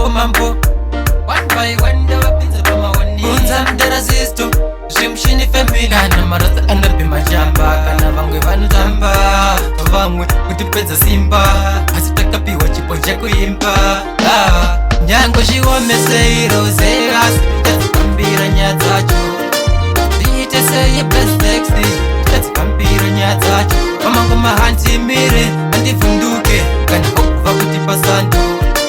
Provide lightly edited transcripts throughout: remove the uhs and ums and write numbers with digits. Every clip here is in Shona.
mambo. One by one ndawapinza pamawani. Unza mdara sisto Shimshini family kana marasa anapi mashamba kana vangwe vanotamba vamwe kutipedza simba asi takapiwa chipo chakuimba nyango zviwomeseiro zeras tatsikambira nyaya dzacho ziite sei best sexy tatsikambira nyaya dzacho vamango mahantimire handivhunduke kana okuva kuti pasando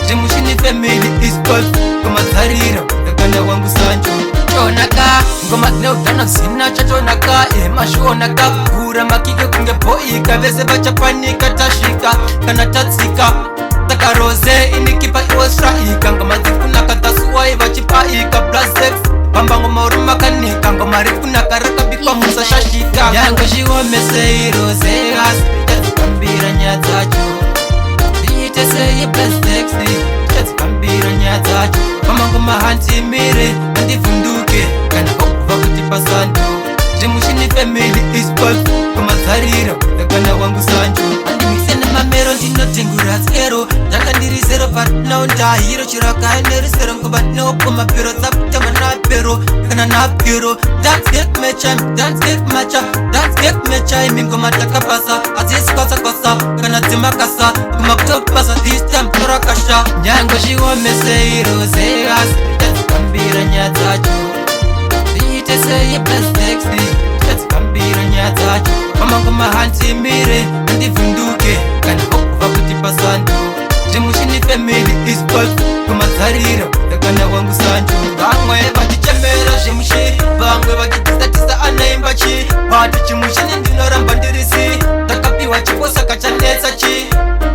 zvimushini family iscol kumadzarira kakana wangu sancho chonaka ngoma dzineutano zina chatonaka emashonaka kugura makike kunge boika vese vachapanika tasvika kana tatsika takaroze inikipa iwosraika ngoma dzikunaka tasuwai vachipaika blasex pambango mauri makanika ngoma rikunaka rakabikwa musashashika yango zviwomeseiro zeas tatsikambira nyaya dzacho ziite sei blessexy tatsikambira nyaya dzacho pamango mahantimire handivhunduke kana okuva kuti pasando zvimushini family iscol kumadzarira kakana wangu sancho handimise nemamero ndinotengura tsero ndanga ndiri zero patino ndahiro chirakaenerisero nguva ndinopomapero dzakutanga napero kana napero dansgekmecha imingoma takapasa adziskwatsakwasa kana dzimakasa kumakutopasa this time torakasha nyango zviwomeseiro zeas tatsikambira nyaya dzacho ziite sei best sexy tatsikambira nyaya dzacho pamango mahantimire handivhunduke kana okuva kuti pasando zvimushini family iscol kumadzarira kakana wangu sancho vamwe vachichemera zvimushiri vamwe vachitisatisa anaimba chi pati chimushini ndinoramba ndirisi takapiwa chiposaka chanetsa chi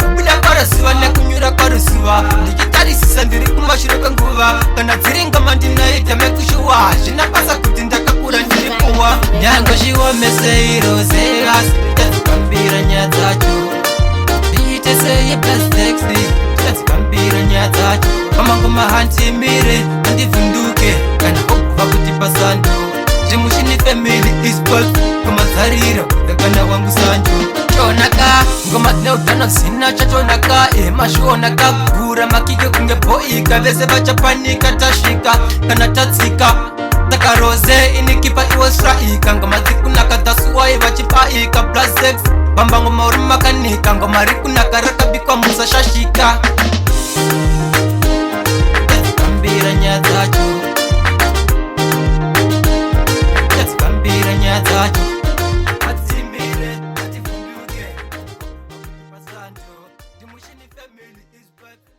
kubuda kwaruziva nekunyura kwaruziva ndichitarisisa ndiri kumashure kwenguva kana dziri ngama ndinaita mekushuwa zvina basa kuti ndakakura ndiri kuwa nyango zviwomeseiro zeas tatsikambira nyaya dzacho ziite sei best sexy tatsikambira nyaya dzacho pamango mahantimire handivhunduke kana okuva kuti pasando zvimushini family iscol kumadzarira kakana wangu sancho chonaka ngoma dzineutano zina chatonaka emashonaka kugura makike kunge boika vese vachapanika tasvika kana tatsika takaroze inikipa iwosraika ngoma dzikunaka tasuwai vachipaika blasex pambango mauri makanika ngoma rikunaka rakabikwa musashashika tatsikambira nyaya dzacho tatsikambira nyaya dzacho adzimire adzivhunduke pasando ndimushini family is back.